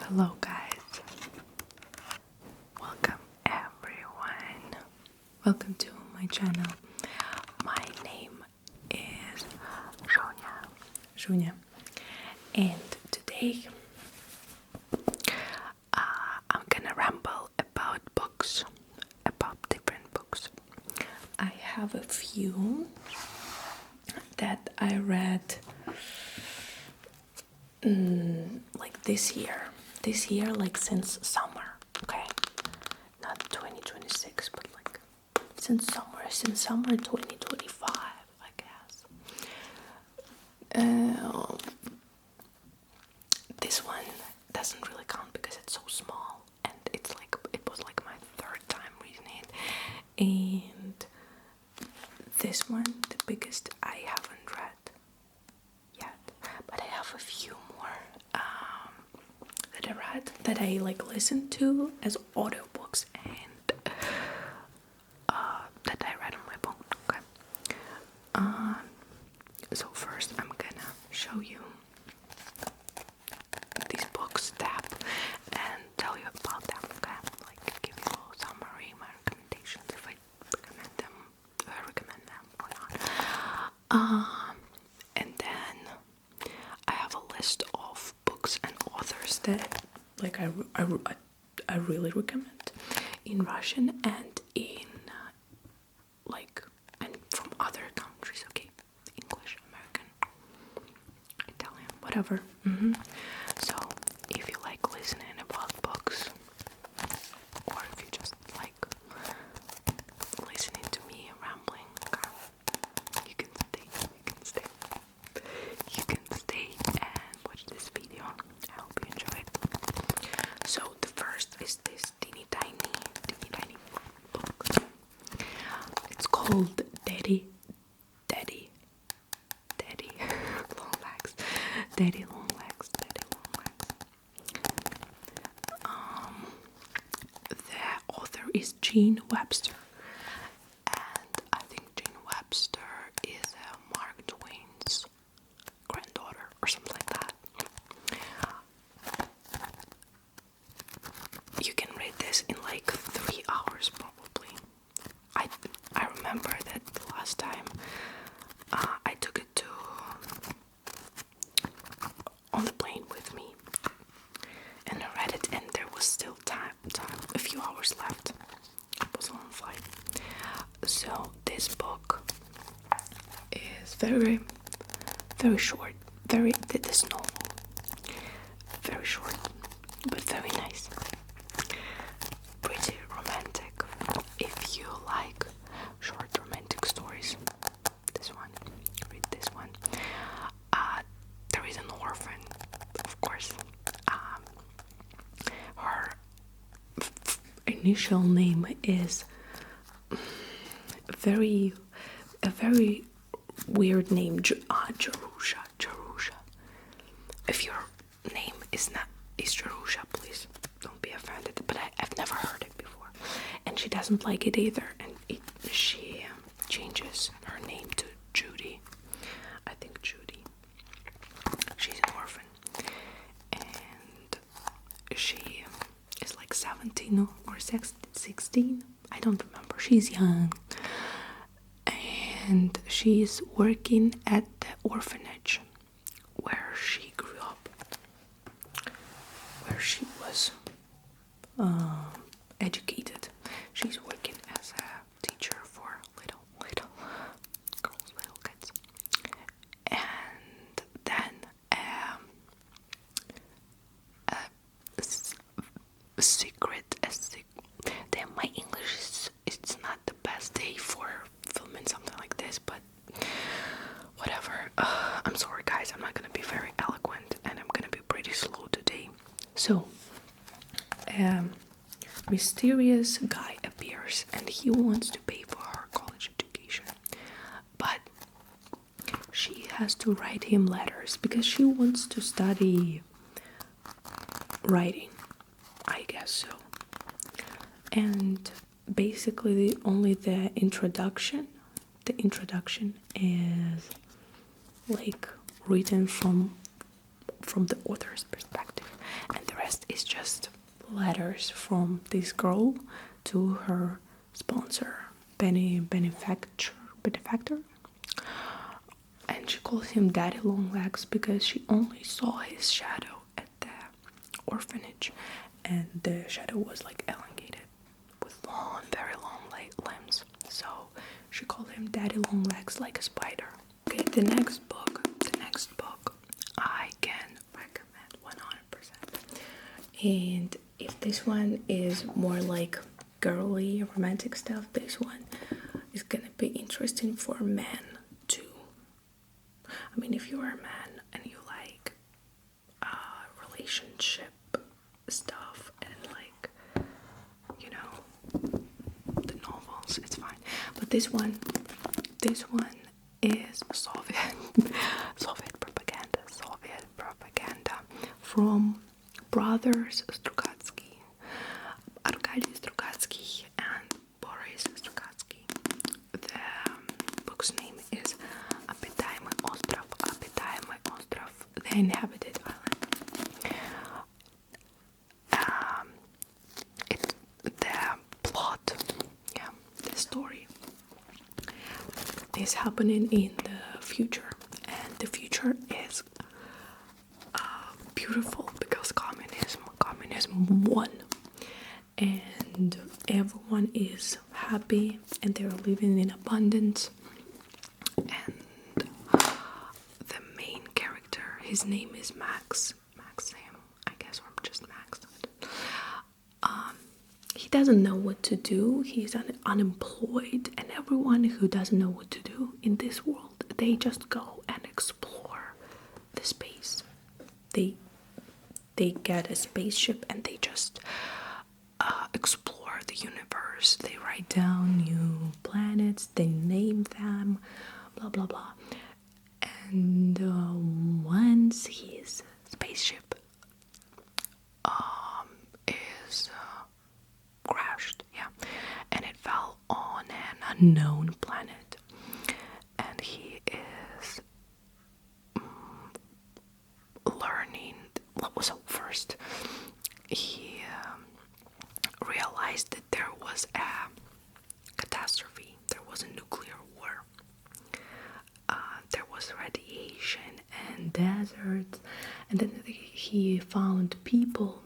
Hello guys, welcome everyone, welcome to my channel. My name is Zhunya, and today I'm gonna ramble about books, about different books. I have a few that I read like this year, like since summer, okay, not 2026, but like since summer 2025, I guess. This one doesn't really count because it's so small, and it was like my third time reading it, and this one, the biggest, I haven't read yet, but I have a few more that I read, that I like listened to as audiobooks, and that I read on my phone. Okay. So first I'm gonna show you these books tab and tell you about them. Okay, like give you a little summary, my recommendations, if I recommend them or not. And then I have a list of books and authors that like I really recommend in Russian and in and from other countries, okay, English, American, Italian, whatever. So if you like listening about books, or if you just like listening to me rambling, you can stay and watch this video. I hope you enjoy it. So the first is this teeny tiny book. It's called Daddy Long Legs. Daddy Long Legs. The author is Jean Webster, and I think Jean Webster is Mark Twain's granddaughter or something like that. You can read this in like 3 hours probably. I remember that the last time I took it on the plane with me, and I read it, and there was still time, a few hours left. It was on flight. So this book is very, very short. This novel, very short, but very nice. Pretty romantic. If you like short romantic stories, read this one. There is an orphan, of course. Her initial name is a very weird name, Jerusha. If your name is Jerusha, please don't be offended, but I've never heard it before, and she doesn't like it either, and she changes her name to Judy. I think Judy. She's an orphan, and she is like 17 or 16. I don't remember. She's young, and she's working at the orphanage where she grew up, where she was educated. She's working as a teacher for little girls, little kids. And then my English it's not the best day for filming something like this, but whatever. I'm sorry guys, I'm not gonna be very eloquent, and I'm gonna be pretty slow today. So mysterious guy appears, and he wants to pay for her college education, but she has to write him letters because she wants to study writing, I guess so. And basically the introduction is like written from the author's perspective, and the rest rest is just letters from this girl to her sponsor, benefactor. And she calls him Daddy Longlegs because she only saw his shadow at the orphanage, and the shadow was like elongated with long, very long limbs. So she called him Daddy Longlegs, like a spider. Okay, the next book I can recommend 100%. And if this one is more like girly romantic stuff, this one is gonna be interesting for men too. I mean, if you are a man and you like relationship stuff and like, you know, the novels, it's fine. But this one is Soviet propaganda from brothers Strugatsky, Arkady Strugatsky and Boris Strugatsky. The book's name is Обитаемый остров, the Inhabited Island. The plot, the story is happening in the future, and the future is beautiful because communism won, and everyone is happy and they're living in abundance. And the main character, his name is Maxim, I guess, or just Max. He doesn't know what to do. He's unemployed, and everyone who doesn't know what to do in this world, they just go and explore the space. They get a spaceship and they just explore the universe. They write down new planets, they name them, blah blah blah. And once his spaceship is crashed, and it fell on an unknown planet, and he is learning. So first, he realized that there was a catastrophe. There was a nuclear war. There was radiation and deserts, and then he found people,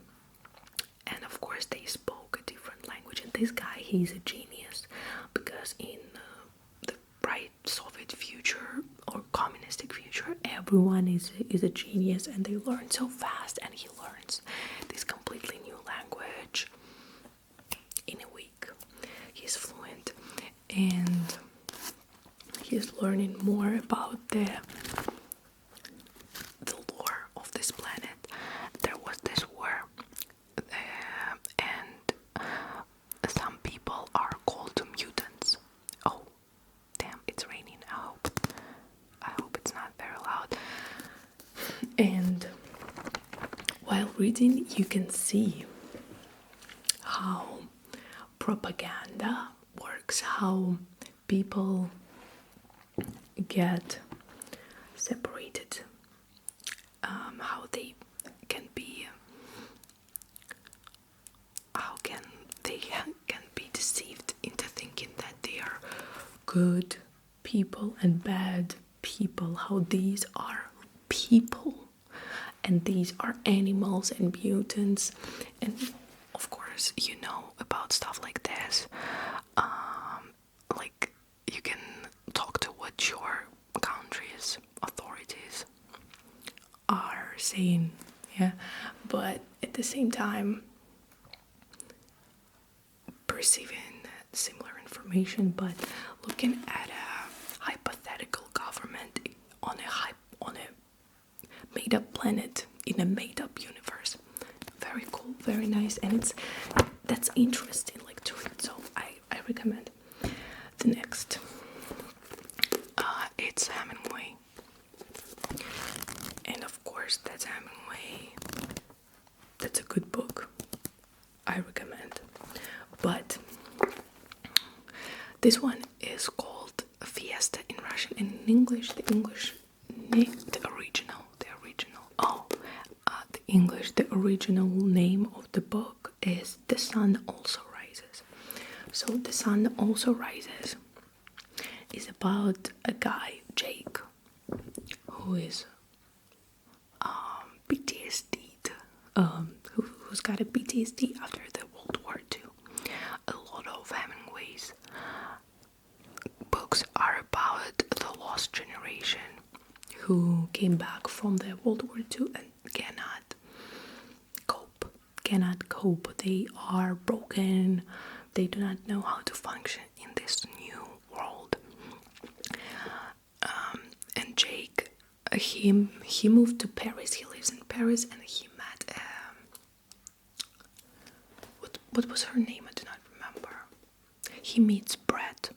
and of course they spoke a different language. And this guy, he's a genius, because in the bright Soviet future or communistic future, everyone is a genius and they learn so fast, and he learns this completely new language in a week. He's fluent, and he's learning more about the lore of this planet. There was this war, and some people are called mutants. Oh, damn, it's raining. I hope it's not very loud. And while reading, you can see how propaganda works, how people get separated, how they can be, deceived into thinking that they are good people and bad people, how these are people and these are animals and mutants. And of course, you know about stuff like this. Like, you can talk to what your country's authorities are saying, but at the same time perceiving similar information, but looking at a hypothetical government on a made-up planet in a made-up universe. Very cool, very nice, and that's interesting, like, to read. So I recommend. The next, it's Hemingway, and of course that's Hemingway. That's a good book. I recommend. But this one is called Fiesta in Russian, and in English, the original. The English, the original name of the book is The Sun Also Rises. So The Sun Also Rises is about a guy, Jake, who is PTSD'd, who's got a PTSD after the World War II. A lot of Hemingway's books are about the lost generation who came back from the World War II and cannot cope. They are broken. They do not know how to function in this new world. And Jake, he moved to Paris. He lives in Paris, and he met what was her name? I do not remember. He meets Brett,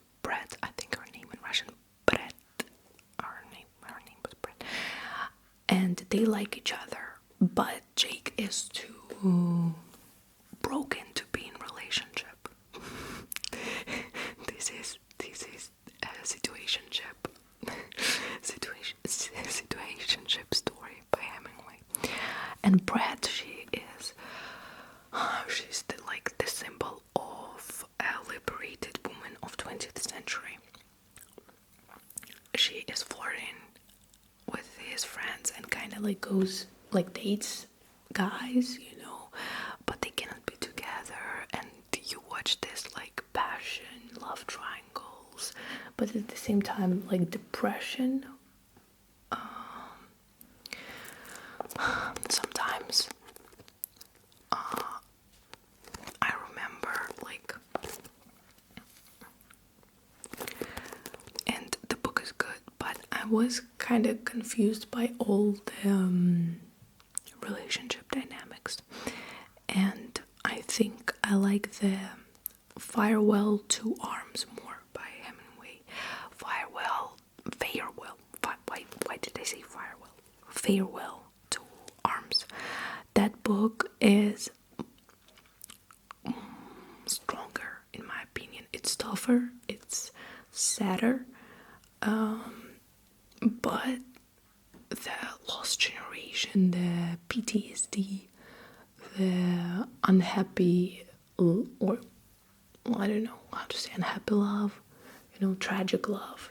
I think her name in Russian, Brett. Her name was Brett. And they like each other, but Jake is too broken to be in relationship. This is a situationship story by Hemingway. And Brett, she's the symbol of a liberated woman of 20th century. She is flirting with his friends and kind of goes dates guys, but they cannot be together, and you watch this passion, love triangles, but at the same time depression. Sometimes I remember and the book is good, but I was kind of confused by all the relationship dynamics, and I think I like the Farewell to Arms more by Hemingway. Farewell. Why did I say farewell? Farewell to Arms. That book is stronger, in my opinion. It's tougher, it's sadder, but the lost generation, the PTSD, the unhappy, or I don't know how to say, unhappy love, tragic love.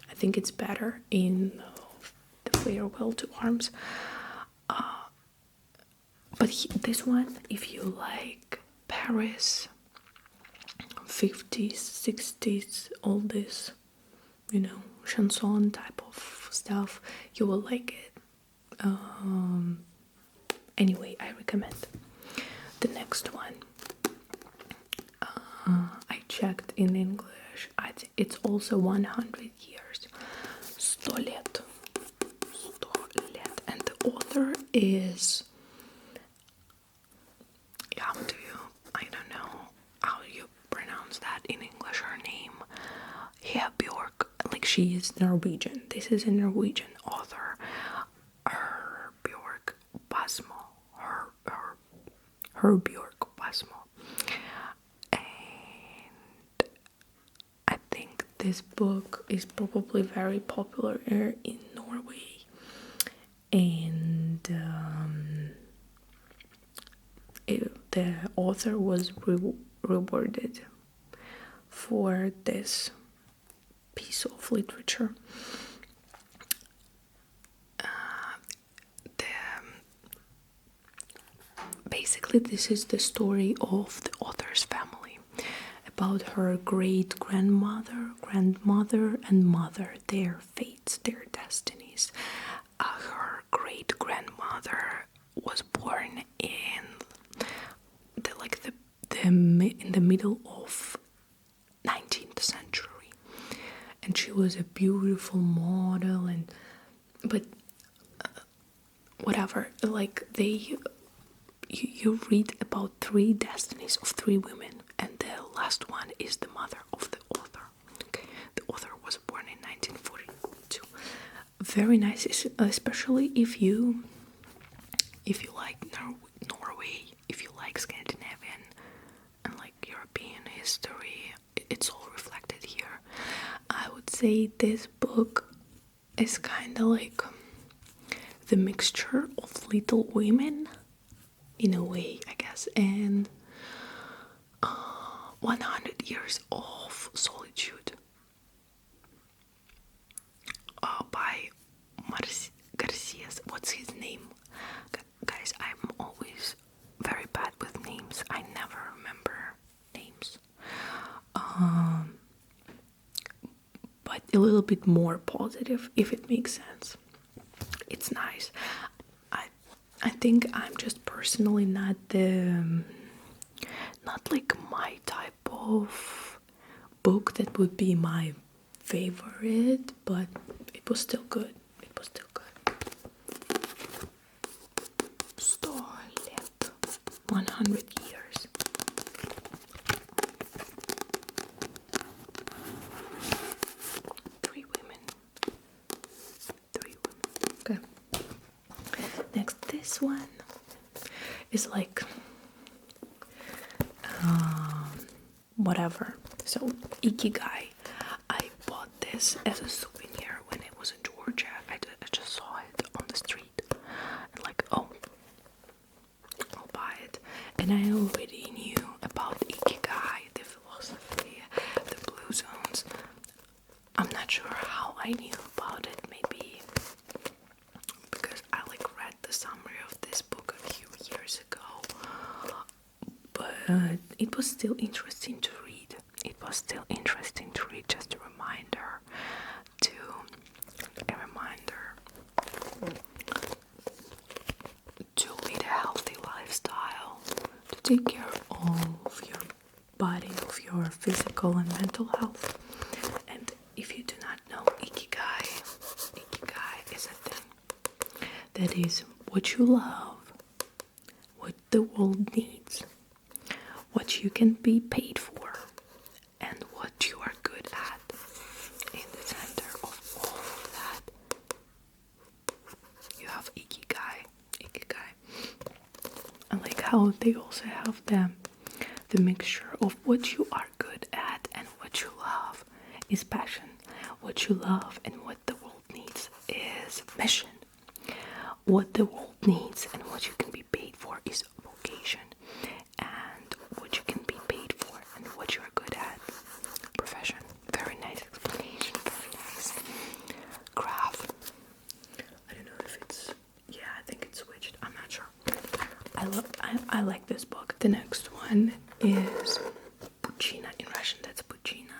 I think it's better in the Farewell to Arms. But this one, if you like Paris, 50s, 60s, all this, chanson type of stuff, you will like it. Anyway, I recommend. The next one, I checked in English. It's also 100 years. 100 лет. And the author is, I don't know how you pronounce that in English, her name. Bjork, she is Norwegian. This is a Norwegian author. Bjork Basmo. Her Bjork Basmo. And I think this book is probably very popular in Norway. And the author was rewarded for this piece of literature. Basically, this is the story of the author's family, about her great-grandmother, grandmother, and mother, their fates, their destinies. Her great-grandmother was born in the middle of 19th century, and she was a beautiful model, but whatever, you read about 3 destinies of 3 women, and the last one is the mother of the author. Okay, the author was born in 1942. Very nice, especially if you like Norway, if you like Scandinavian and European history, it's all reflected here. I would say this book is kind of the mixture of Little Women, in a way, I guess, and 100 Years of Solitude by Garcias. What's his name? Guys, I'm always very bad with names. I never remember names. But a little bit more positive, if it makes sense. It's nice. I think I'm just personally not like my type of book that would be my favorite, but it was still good. It was still good. 100 years. Three women. Okay. Next, this one is like whatever. So Ikigai. I bought this as a souvenir when it was in Georgia. I just saw it on the street and like, oh, I'll buy it. And I already knew about Ikigai, the philosophy, the blue zones. I'm not sure how I knew about it. Maybe because I like read the summary of this book a few years ago. But it was still interesting to read. It was still interesting to read. Just a reminder to lead a healthy lifestyle, to take care of your body, of your physical and mental health. And if you do not know Ikigai is a thing that is what you love, what the world needs, what you can be paid for, and what you are good at. In the center of all of that, you have Ikigai. I like how they also have the mixture of what you are good at and what you love is passion. What you love and what the world needs is mission. What the world needs and what you can be paid for is vocation. And what you can be paid for and what you are good at, profession. Very nice explanation. Very nice graph. I don't know if it's, yeah, I think it's switched. I'm not sure. I like this book. The next one is Puchina. In Russian, that's Puchina.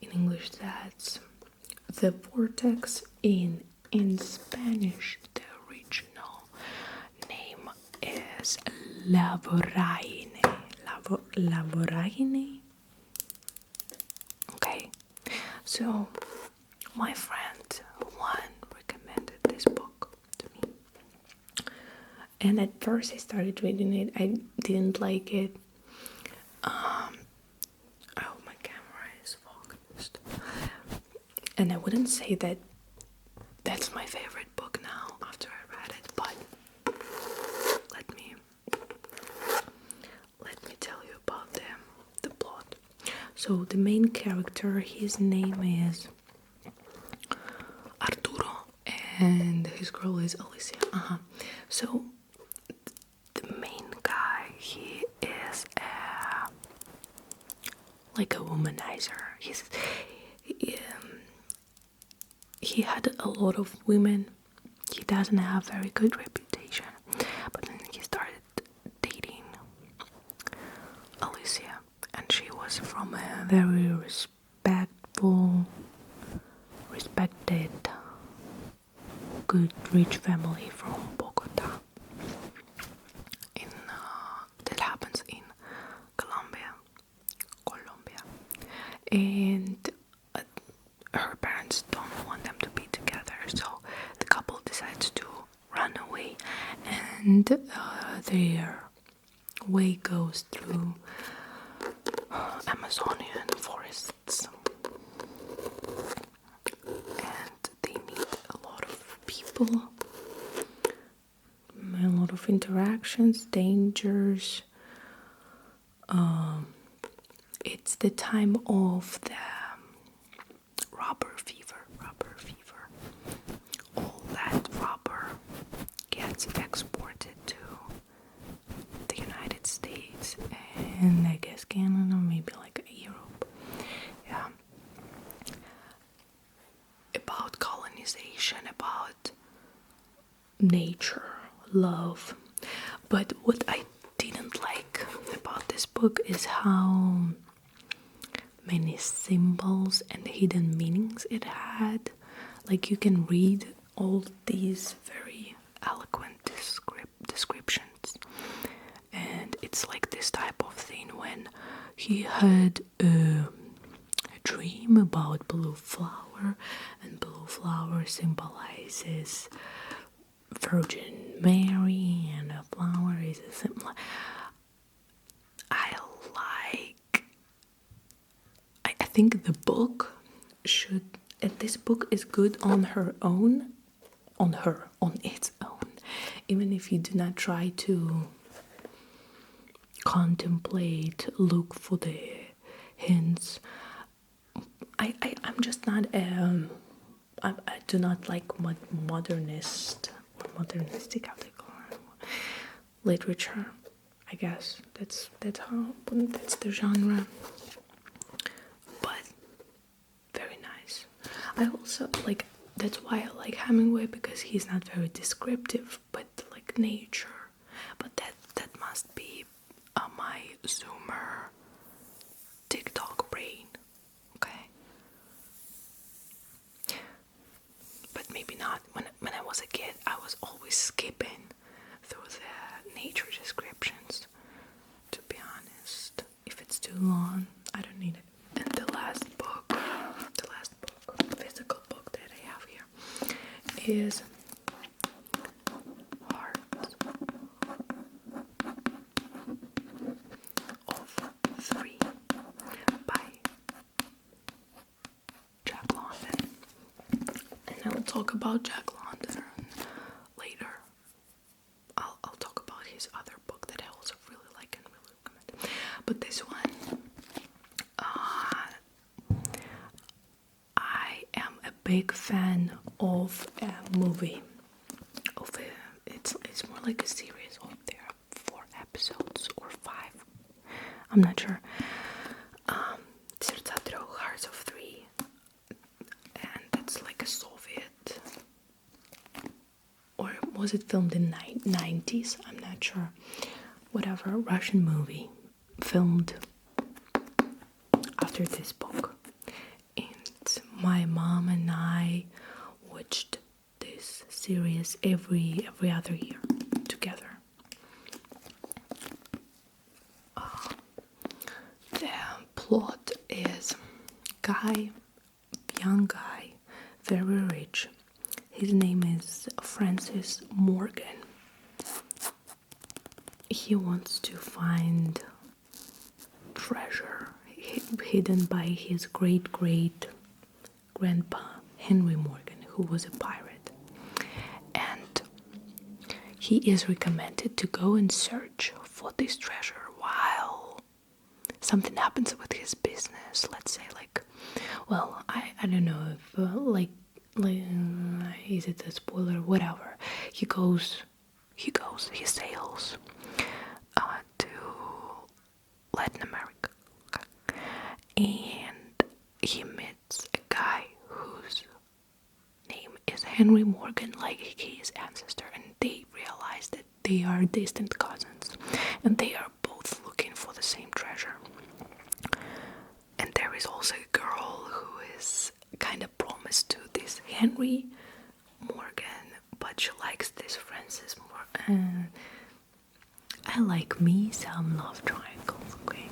In English, that's The Vortex. In Spanish, the original name is La Voragine. La Voragine. Okay, so my friend Juan recommended this book to me, and at first I started reading it. I didn't like it. Oh, my camera is focused, and I wouldn't say that that's my favorite book now after I read it, but let me tell you about the plot. So the main character, his name is Arturo, and his girl is Alicia. So the main guy, he is like a womanizer. He had a lot of women. He doesn't have very good reputation, but then he started dating Alicia, and she was from a very respected, good, rich family from Bogota. That happens in Colombia, and her parents don't want them to be together, so the couple decides to run away, and their way goes through Amazonian forests, and they meet a lot of people, a lot of interactions, dangers. It's the time of the rubber fever, all that rubber gets exported to the United States and I guess Canada, maybe like Europe. Yeah. About colonization, about nature, love. But what I didn't like about this book is how many symbols and hidden meanings it had. Like, you can read all these very eloquent descriptions, and it's like this type of thing when he had a dream about blue flower, and blue flower symbolizes Virgin Mary, and a flower is a symbol. I think the book should, this book is good on its own, even if you do not try to contemplate, look for the hints. I'm just not I do not like modernist or modernistic, how they call it, literature. I guess that's the genre. But very nice. I also like, that's why I like Hemingway, because he's not very descriptive, but like nature. But that must be my Zoomer TikTok brain. Okay. But maybe not. When I was a kid, I was always skipping through the nature descriptions. To be honest, if it's too long, I don't need it. And the last book, physical book that I have here is Heart of Three by Jack London. And I will talk about Jack London later. I'll talk about his other book that I also really like and really recommend. But this one, I am a big fan of a movie. It's more like a series of, there are 4 episodes or 5. I'm not sure. Сердца трех, Hearts of Three, and it's like a Soviet, or was it filmed in 90s? I'm not sure. Whatever, Russian movie filmed after this book. And my mom and I watched this series every other year together. The plot is young guy, very rich. His name is Francis Morgan. He wants to find treasure hidden by his great-great-grandpa Henry Morgan, who was a pirate. And he is recommended to go and search for this treasure while something happens with his business. Let's say, like, well, I don't know if is it a spoiler? Whatever. He sails to Latin America, and he meets a guy whose name is Henry Morgan, like his ancestor, and they realize that they are distant cousins, and they are both looking for the same treasure. And there is also a girl who is kind of promised to this Henry Morgan, but she likes this Francis Morgan. I like me some love triangles, okay?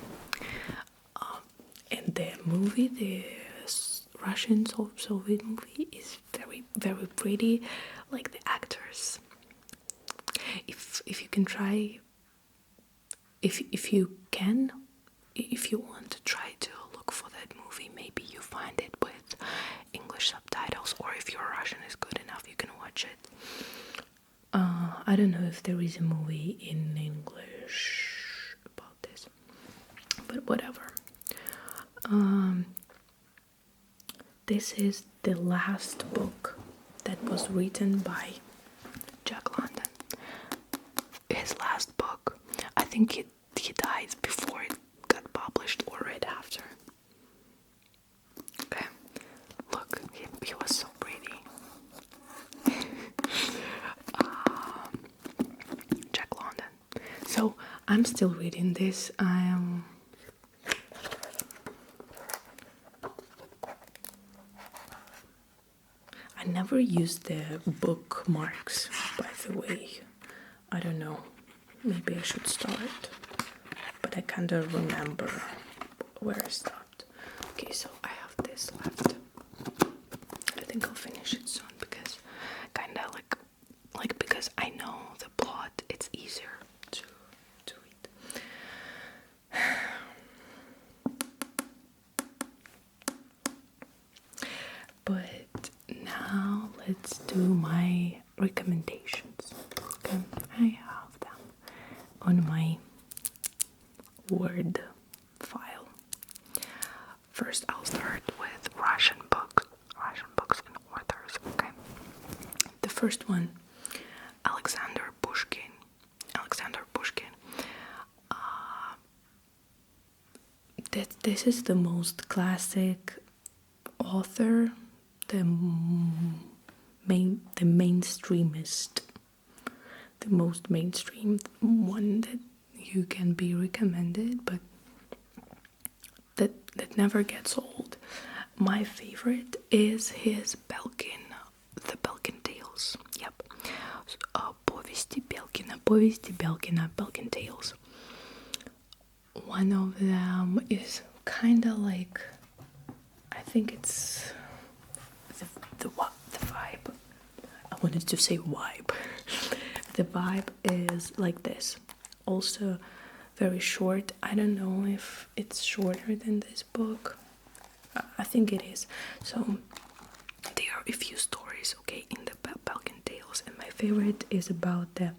And the movie, the Russian Soviet movie, is very, very pretty. Like, the actors. If you can try, if you want to try to look for that movie, maybe you find it with English subtitles, or if your Russian is good enough, you can watch it. I don't know if there is a movie in English about this, but whatever. This is the last book that was written by Jack London. his last book. I think he died before it got published or right after. Okay, look, he was so pretty. Jack London. So I'm still reading this. I never used the bookmarks, by the way. I don't know. Maybe I should start. But I kind of remember where I stopped. Okay, so I have this left. I think I'll finish it soon because kind of like because I know the plot, it's easier to read. But now let's do my recommendations. Okay, I have them on my Word file. First, I'll start with Russian books and authors. Okay, the first one, Alexander Pushkin. This is the most classic author, the mainstreamist, the most mainstream one that you can be recommended, but that never gets old. My favorite is his Belkin, the Belkin Tales. Yep, Повести Belkina, Belkin Tales. One of them is kind of like, I think it's the vibe. I wanted to say vibe. The vibe is like this. Also very short. I don't know if it's shorter than this book. I think it is. So there are a few stories, okay, in the Belkin Tales, and my favorite is about the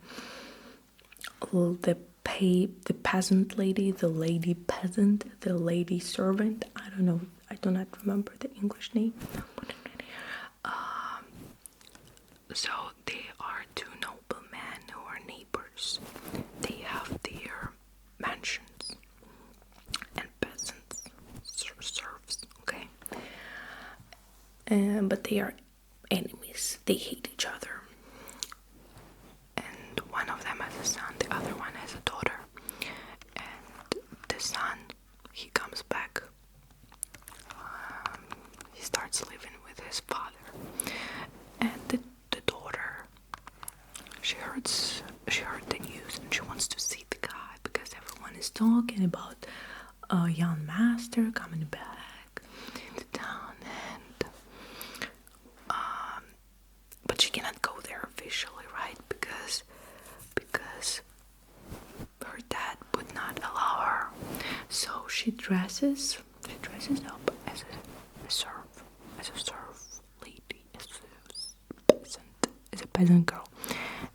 peasant lady, the lady peasant, the lady servant. I don't know. I do not remember the English name. So they are two noblemen who are neighbors. They have their mansions and peasants, serfs, okay? But they are enemies. They hate each other. And one of them has a son, the other one has a daughter. And the son, he comes back. He starts living with his father. And the daughter, she heard the news and she wants to see the guy because everyone is talking about a young master coming back to town, and but she cannot go there officially, right? Because her dad would not allow her. So she dresses up as a serf lady, as a peasant girl,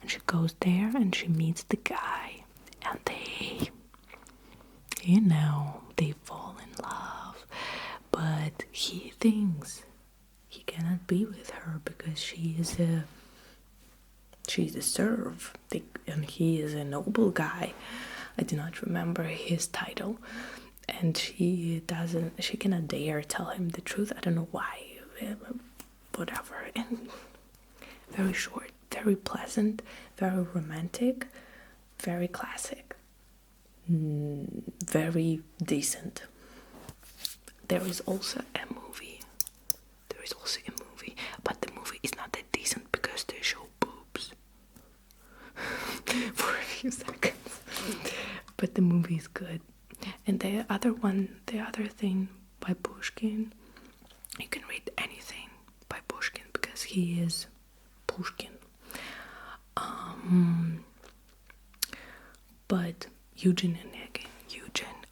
and she goes there and she meets the guy, and they fall in love, but he thinks he cannot be with her because she's a serf, and he is a noble guy. I do not remember his title, and she cannot dare tell him the truth. I don't know why, whatever. And very short, very pleasant, very romantic, very classic, very decent. There is also a movie, but the movie is not that decent because they show boobs for a few seconds. But the movie is good. And the other thing by Pushkin, you can read anything by Pushkin because he is Pushkin. But Eugene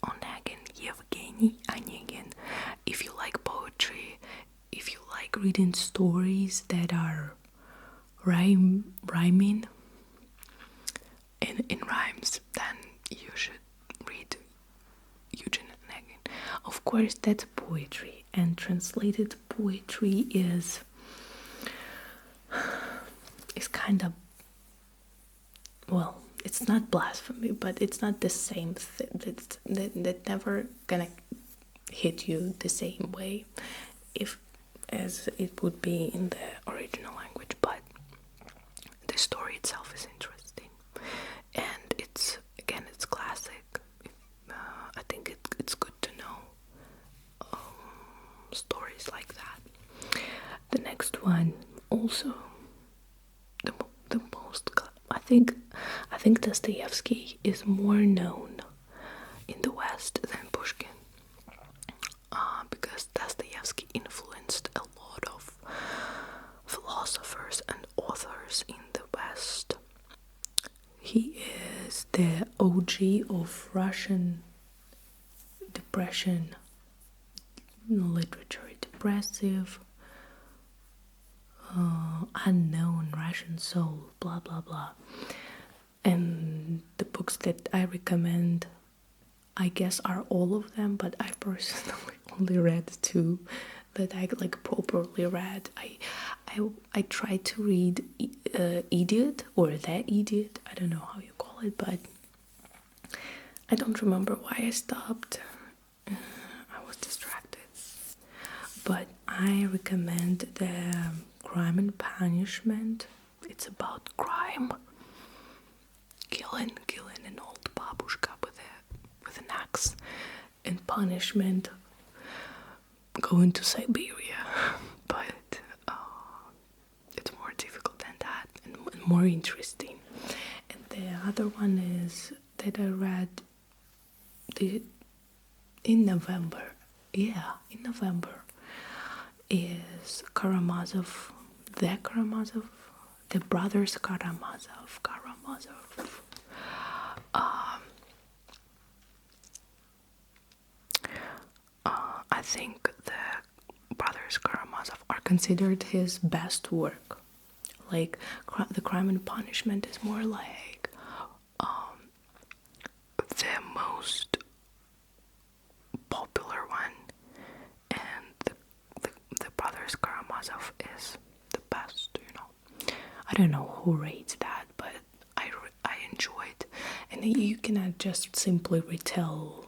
Onegin, Yevgeny Onegin. If you like poetry, if you like reading stories that are rhyming in rhymes, then you should read Eugene Onegin. Of course, that's poetry, and translated poetry is kind of, well, it's not blasphemy, but it's not the same thing. That never gonna hit you the same way as it would be in the original language. But the story itself is interesting, and it's classic. I think it's good to know stories like that. The next one also the most. I think Dostoevsky is more known in the West than Pushkin, because Dostoevsky influenced a lot of philosophers and authors in the West. He is the OG of Russian depression literature, depressive, unknown Russian soul, blah blah blah. And the books that I recommend, I guess, are all of them, but I personally only read 2 that I properly read. I tried to read Idiot or The Idiot, I don't know how you call it, but I don't remember why I stopped. I was distracted. But I recommend the Crime and Punishment. It's about crime, killing an old babushka with an axe, and punishment, going to Siberia. But it's more difficult than that and more interesting. And the other one is that I read in November. Yeah, in November. Is Karamazov, the brothers Karamazov. I think the brothers Karamazov are considered his best work. Like, The Crime and Punishment is more like the most popular one, and the brothers Karamazov is the best, I don't know who rates that, but I enjoyed, and you cannot just simply retell.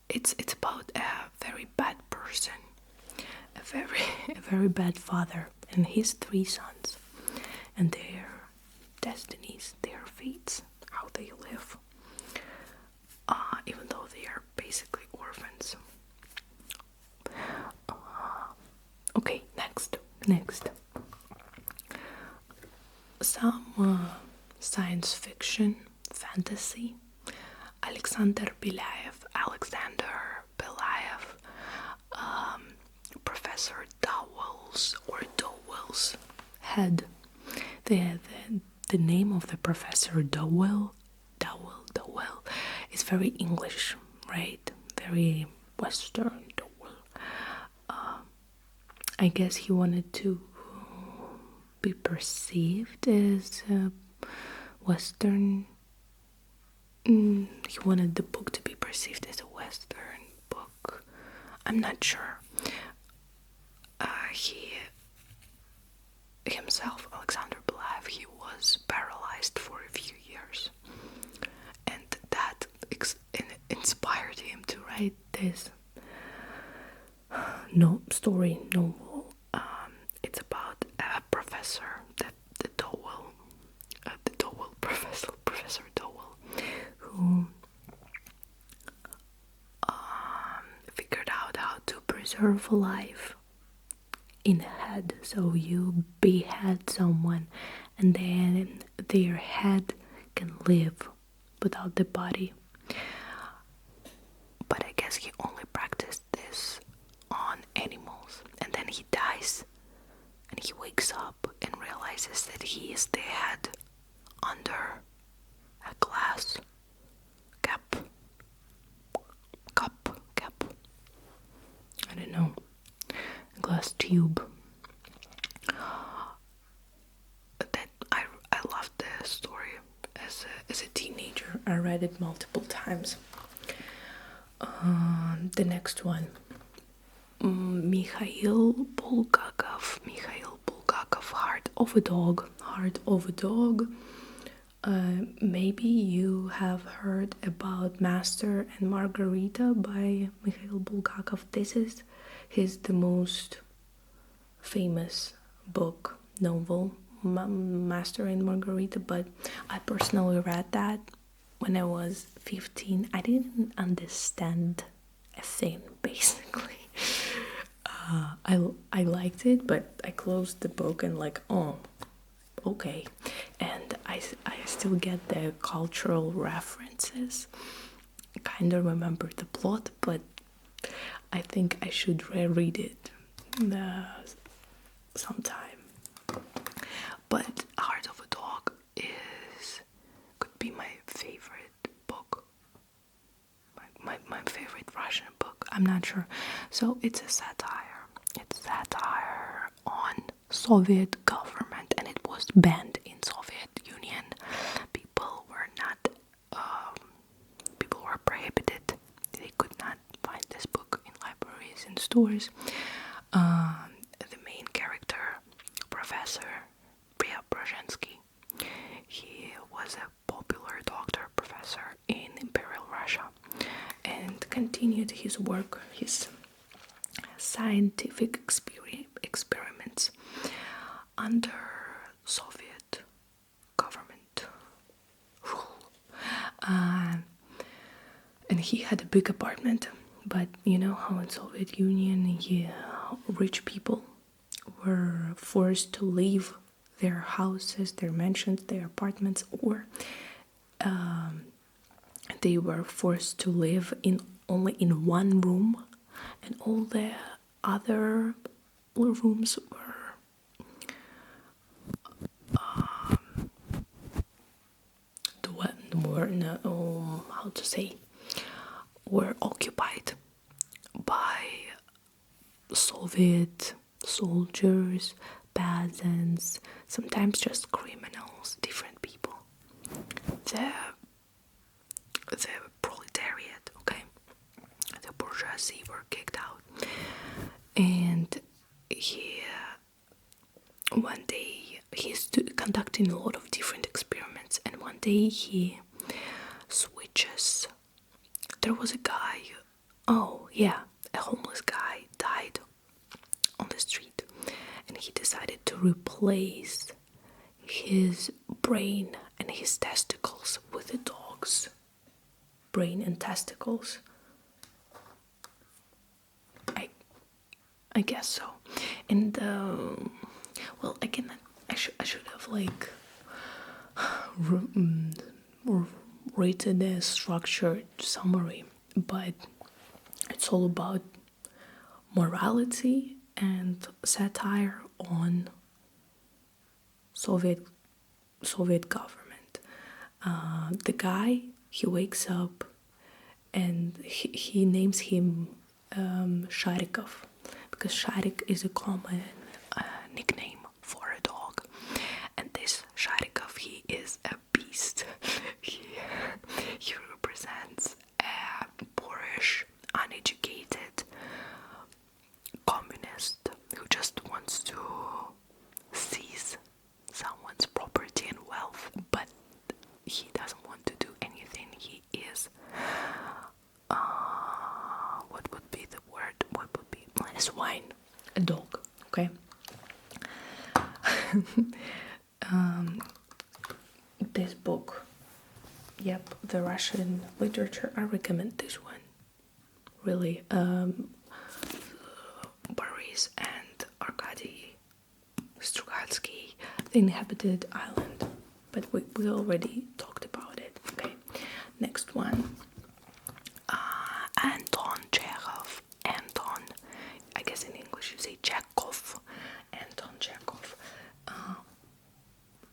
It's about a very bad person, a very bad father, and his 3 sons, and their destinies, their fates, how they live, even though they are basically orphans. Okay, next. Some science fiction, fantasy. Alexander Belyaev, Professor Dowell's head. The name of the Professor Dowell is very English, right? Very Western. Dowell. I guess he wanted to be perceived as Western. He wanted the book to be perceived as a Western book. I'm not sure. He himself, Alexander Belyaev, he was paralyzed for a few years, and that inspired him to write this novel. It's about a professor, the Dowell Professor Dowell, who figured out how to preserve life in a head. So you behead someone, and then their head can live without the body. But I guess he only practiced this on animals, and then he dies, and he wakes up and realizes that he is the head under a glass cup. I don't know, a glass tube. That I loved the story as a teenager. I read it multiple times. The next one, Mikhail Bulgakov, Heart of a Dog, Heart of a Dog. Maybe you have heard about Master and Margarita by Mikhail Bulgakov. This is the most famous book, novel, Master and Margarita, but I personally read that when I was 15. I didn't understand a thing, basically. I liked it, but I closed the book and like, oh, okay. And I still get the cultural references. I kind of remember the plot, but I think I should reread it sometime. But Heart of a Dog could be my favorite book. My favorite Russian book. I'm not sure. So it's a satire. It's satire on Soviet government, and it was banned in Soviet Union. People were prohibited. They could not find this book in libraries and stores. The main character, Professor Prejudice, he was a popular doctor professor in Imperial Russia and continued his work, his scientific experiments under Soviet government rule. And he had a big apartment, but you know how in Soviet Union, rich people were forced to leave their houses, their mansions, their apartments, or they were forced to live only in one room, and all the other rooms were occupied by Soviet soldiers, peasants, sometimes just criminals, different people. The proletariat, okay? The bourgeoisie were kicked out. And one day he's conducting a lot of different experiments, and one day he switches. There was a guy, a homeless guy died on the street, and he decided to replace his brain and his testicles with the dog's brain and testicles. I guess so. And I should have written a structured summary, but it's all about morality and satire on Soviet government. The guy, he wakes up and he names him Sharikov, because Sharik is a common nickname for a dog. And this Sharikov, he is a beast. He represents a boorish, uneducated communist who just wants to seize someone's property and wealth, but he doesn't want to do anything. He is what would be the word? What would be a swine, a dog, okay? This book, the Russian literature, I recommend this one, really. Boris and Arkady, Strugatsky, The Inhabited Island, but we already talked about it. Okay, next one, Anton Chekhov. Anton, I guess in English you say Chekhov. Anton Chekhov.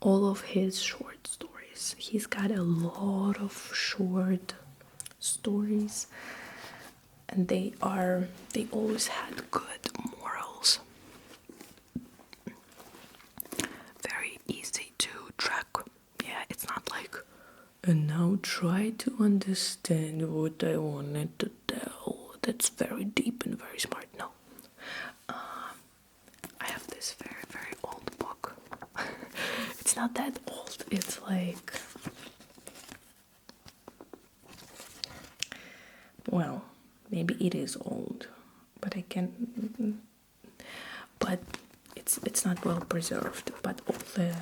All of his short stories. He's got a lot of short stories, and they always had good morals. Very easy to track. Yeah, it's not like, and now try to understand what I wanted to tell. That's very deep and very smart. No. I have this very, very old book. It's not that old. It's like, well, maybe it is old, but it's not well preserved. But all the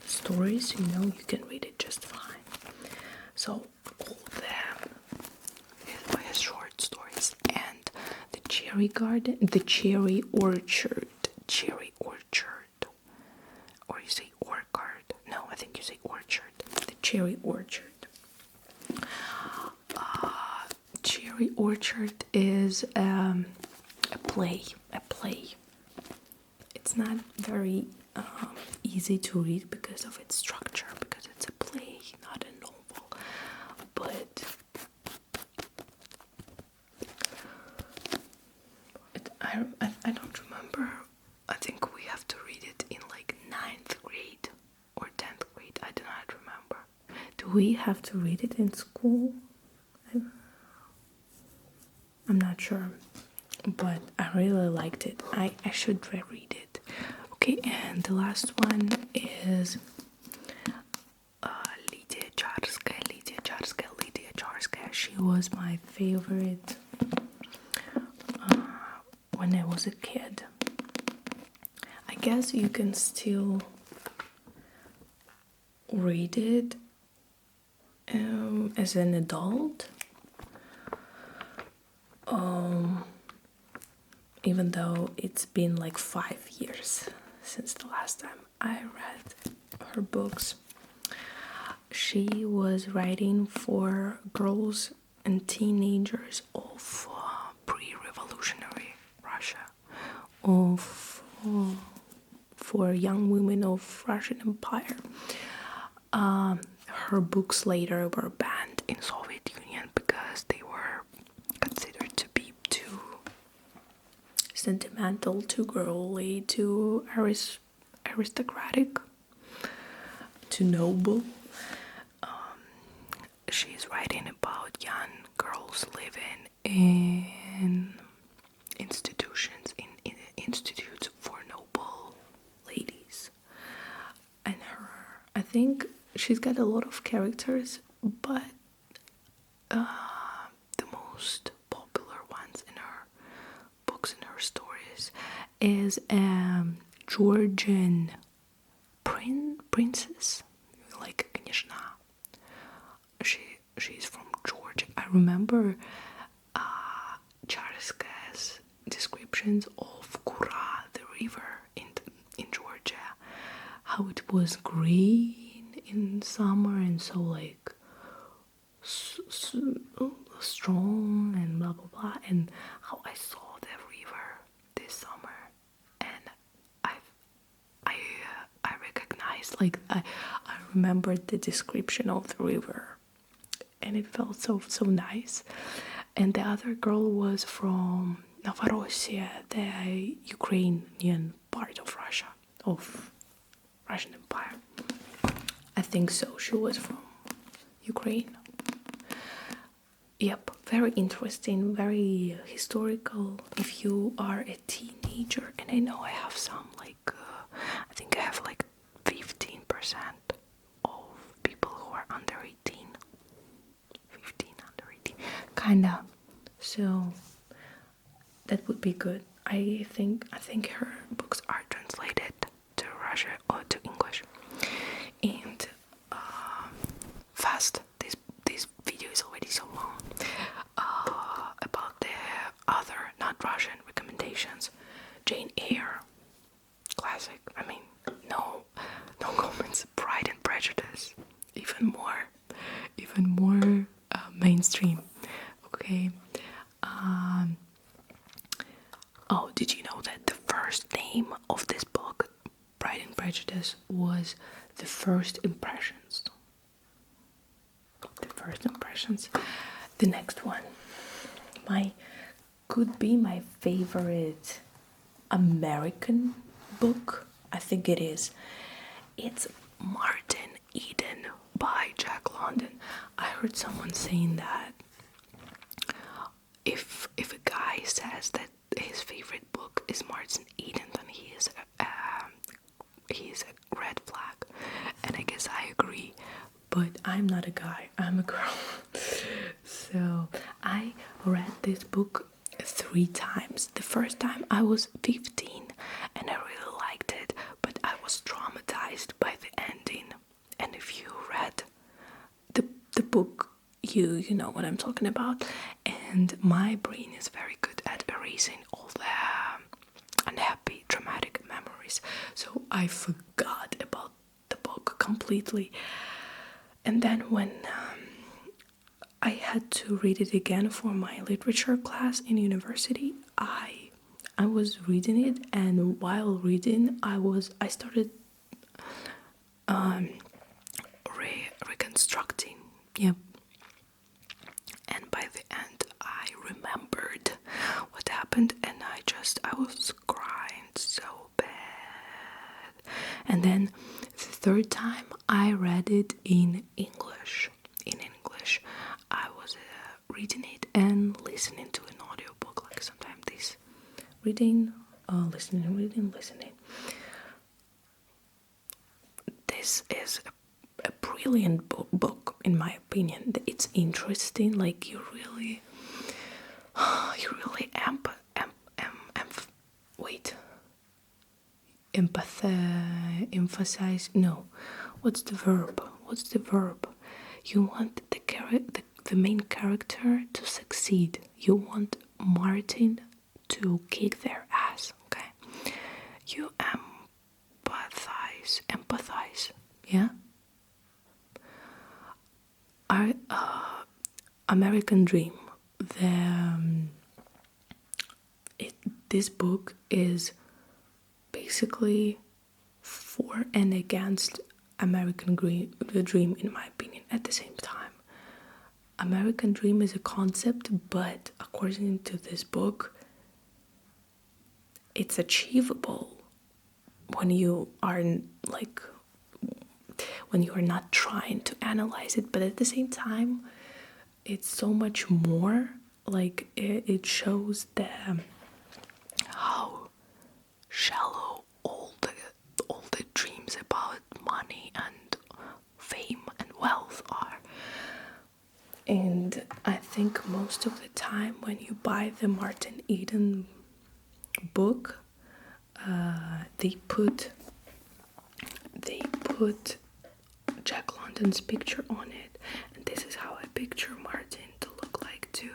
stories, you can read it just fine. So all his short stories, and the cherry garden, the cherry orchard, or you say orchard? No, I think you say orchard. The cherry orchard. Cherry Orchard is a play. It's not very easy to read because of its structure, because it's a play, not a novel. But I don't remember. I think we have to read it in like 9th grade or 10th grade. I do not remember. Do we have to read it in school? I'm not sure, but I really liked it. I should reread it. Okay, and the last one is Lydia Charskaya. She was my favorite when I was a kid. I guess you can still read it as an adult. Even though it's been like 5 years since the last time I read her books. She was writing for girls and teenagers of pre-revolutionary Russia, for young women of Russian Empire. Her books later were banned in Soviet Union because they were considered to be too sentimental, too girly, too aristocratic, too noble. She's writing about young girls living in institutions, in institutes for noble ladies. And I think she's got a lot of characters, but the most popular ones in her books and her stories is Georgian princess, like Knyazhna. She's from Georgia. I remember Charskaya's descriptions of Kura, the river in Georgia, how it was green in summer and so like strong and blah blah blah, and how I saw the river this summer, and I recognized, like I remembered the description of the river, and it felt so nice. And the other girl was from Novorossiya, the Ukrainian part of Russia, of Russian Empire. I think so. She was from Ukraine. Yep, very interesting, very historical. If you are a teenager, and I know I have some, like, I think I have like 15% of people who are under 18. 15 under 18. Kinda. So that would be good. I think her books are translated to Russian or to English. And fast. This video is already so long. About the other not Russian recommendations. Jane Eyre, classic. I mean, no comments. Pride and Prejudice, even more mainstream. Okay. Oh, did you know that the first name of this book, Pride and Prejudice, was The First Impressions? The First Impressions. The next one, could be my favorite American book. I think it is. It's Martin Eden by Jack London. I heard someone saying that if a guy says that his favorite book is Martin Eden, then he is a red flag. but I'm not a guy, I'm a girl. So I read this book 3 times. The first time I was 15 and I really liked it, but I was traumatized by the ending. And if you read the book, you know what I'm talking about. And my brain is very good at erasing all the unhappy, traumatic memories. So I forgot about the book completely. And then when I had to read it again for my literature class in university, I was reading it, and while reading, I started reconstructing. Yep. And by the end, I remembered what happened, and I was crying so bad. And then the third time, I read it in English. I was reading it and listening to an audiobook, like sometimes this. Reading, listening. This is a brilliant book, in my opinion. It's interesting, like you really emphasize. No, what's the verb? You want the main character to succeed. You want Martin to kick their ass, okay? You empathize, yeah? American Dream. This book is basically for and against American Dream, in my opinion, at the same time. American Dream is a concept, but according to this book, it's achievable when you are not trying to analyze it. But at the same time, it's so much more. Like it shows how shallow all the dreams about money and fame and wealth are. And I think most of the time when you buy the Martin Eden book, they put Jack London's picture on it, and this is how I picture Martin to look like too.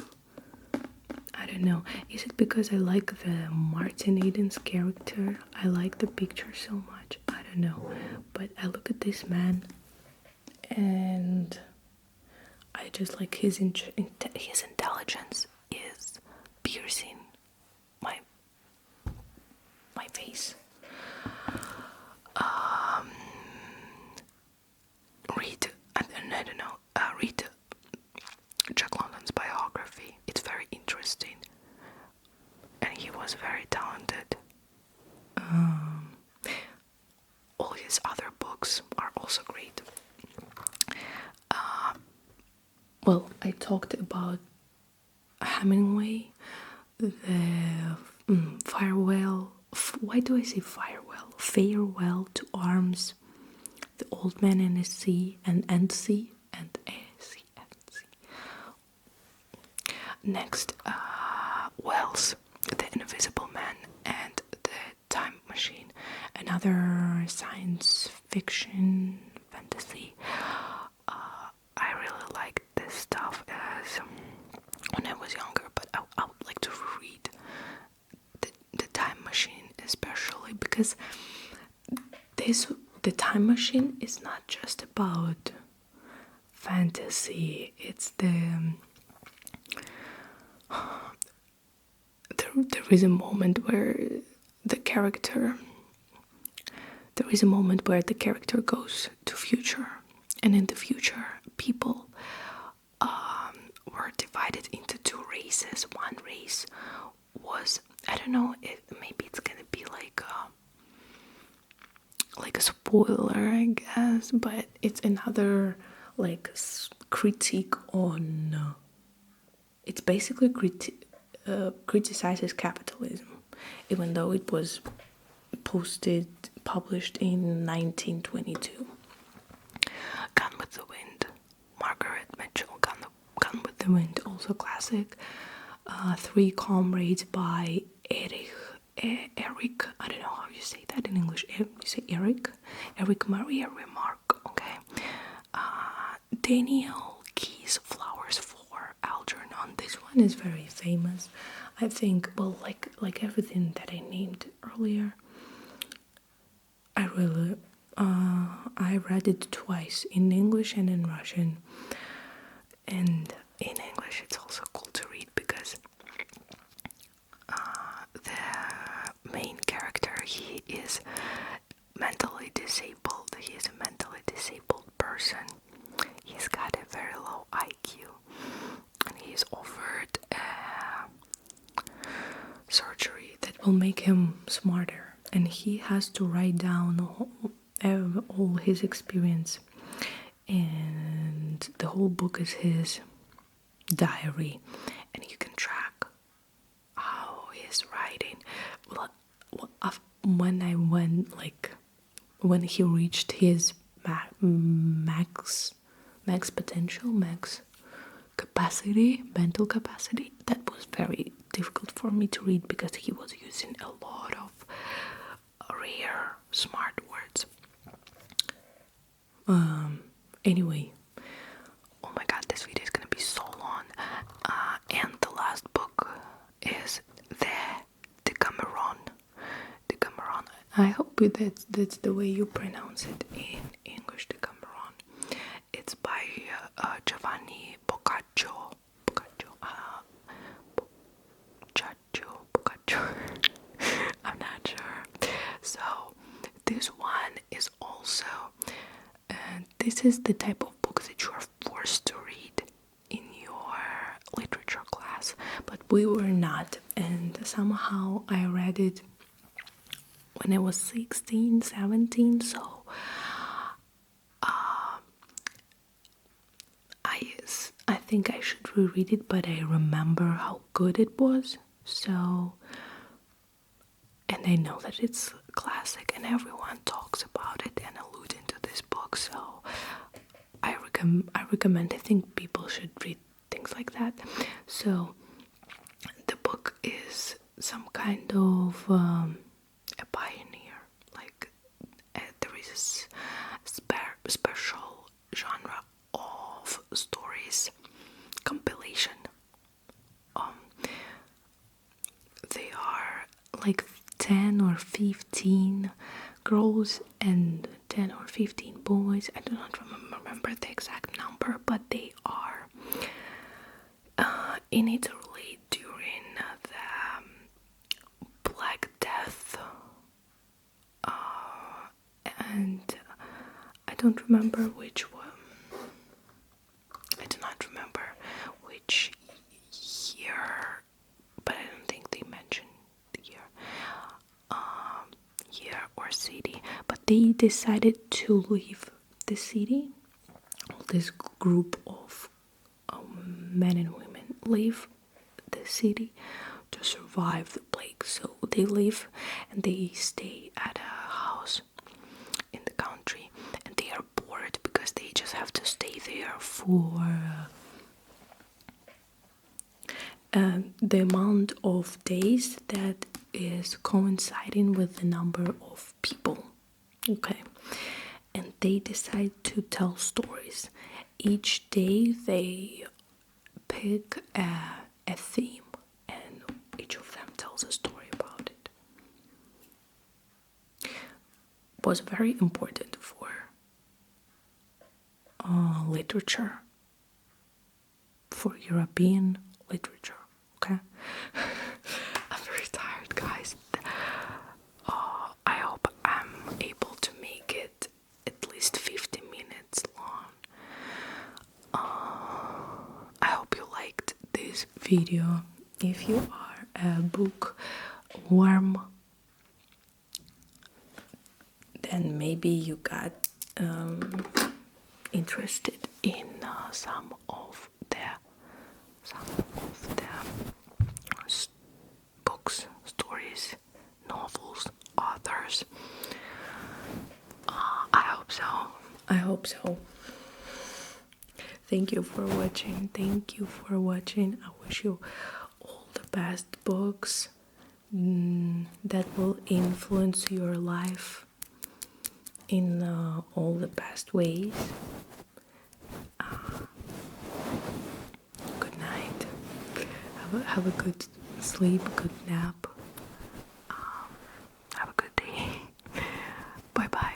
I don't know, is it because I like the Martin Eden's character? I like the picture so much, I don't know, but I look at this man and I just like his intelligence is piercing my face. Read Jack London's biography. It's very interesting, and he was very talented. All his other books are also great. Well, I talked about Hemingway, the Farewell. Why do I say farewell? Farewell to Arms, The Old Man and the Sea, and Sea. Next, Wells, The Invisible Man and the Time Machine, another science fiction fantasy. I really liked this stuff when I was younger, but I would like to read the Time Machine, especially because the Time Machine is not just about fantasy. It's there is a moment where the character goes to future, and in the future people were divided into 2 races. One race was, I don't know, maybe it's gonna be like a spoiler, I guess, but it's another like critique on it's basically criticizes capitalism, even though it was published in 1922. Gone with the Wind went also classic. Three Comrades by Erich. Erich, I don't know how you say that in English. You say Erich? Erich Maria Remarque, okay. Daniel Keyes Flowers for Algernon. This one is very famous. I think, well, like everything that I named earlier, I read it twice, in English and in Russian. And in English it's also cool to read because the main character, he is mentally disabled. He is a mentally disabled person. He's got a very low IQ, and he's offered surgery that will make him smarter, and he has to write down all his experience, and the whole book is his diary, and you can track how he's writing. When I went, when he reached his max potential, max capacity, mental capacity, that was very difficult for me to read because he was using a lot of rare smart words. Anyway, oh my god, this video is gonna be so long. And the last book is the Decameron. Decameron. I hope that's the way you pronounce it in English. Decameron. It's by Giovanni Boccaccio. Boccaccio. I'm not sure. So this one is also. This is the type of book that you are forced to read in your literature class, but we were not, and somehow I read it when I was 16, 17, so I think I should reread it, but I remember how good it was, so, and I know that it's classic and everyone talks about it and alluding to this book, so I recommend. I think people should read things like that. So the book is some kind of a pioneer. Like there is a special genre of stories compilation. They are like 10 or 15 girls and 10 or 15 boys. I do not remember the exact number, but they are in Italy during the Black Death, and I don't remember which one. I do not remember which year, but I don't think they mentioned the year or city, but they decided to leave the city. This group of men and women leave the city to survive the plague, so they leave and they stay at a house in the country, and they are bored because they just have to stay there for the amount of days that is coinciding with the number of people. Okay, and they decide to tell stories. Each day they pick a theme, and each of them tells a story about it. It was very important for literature, for European literature. Okay. I'm very tired, guys. I hope I'm able to make it at least 50 minutes long. I hope you liked this video. If you are a bookworm, then maybe you got interested in some of the books, stories, novels, authors. I hope so. Thank you for watching. Thank you for watching. I wish you all the best books that will influence your life in all the best ways. Good night. Have a good sleep, good nap. Have a good day. Bye bye.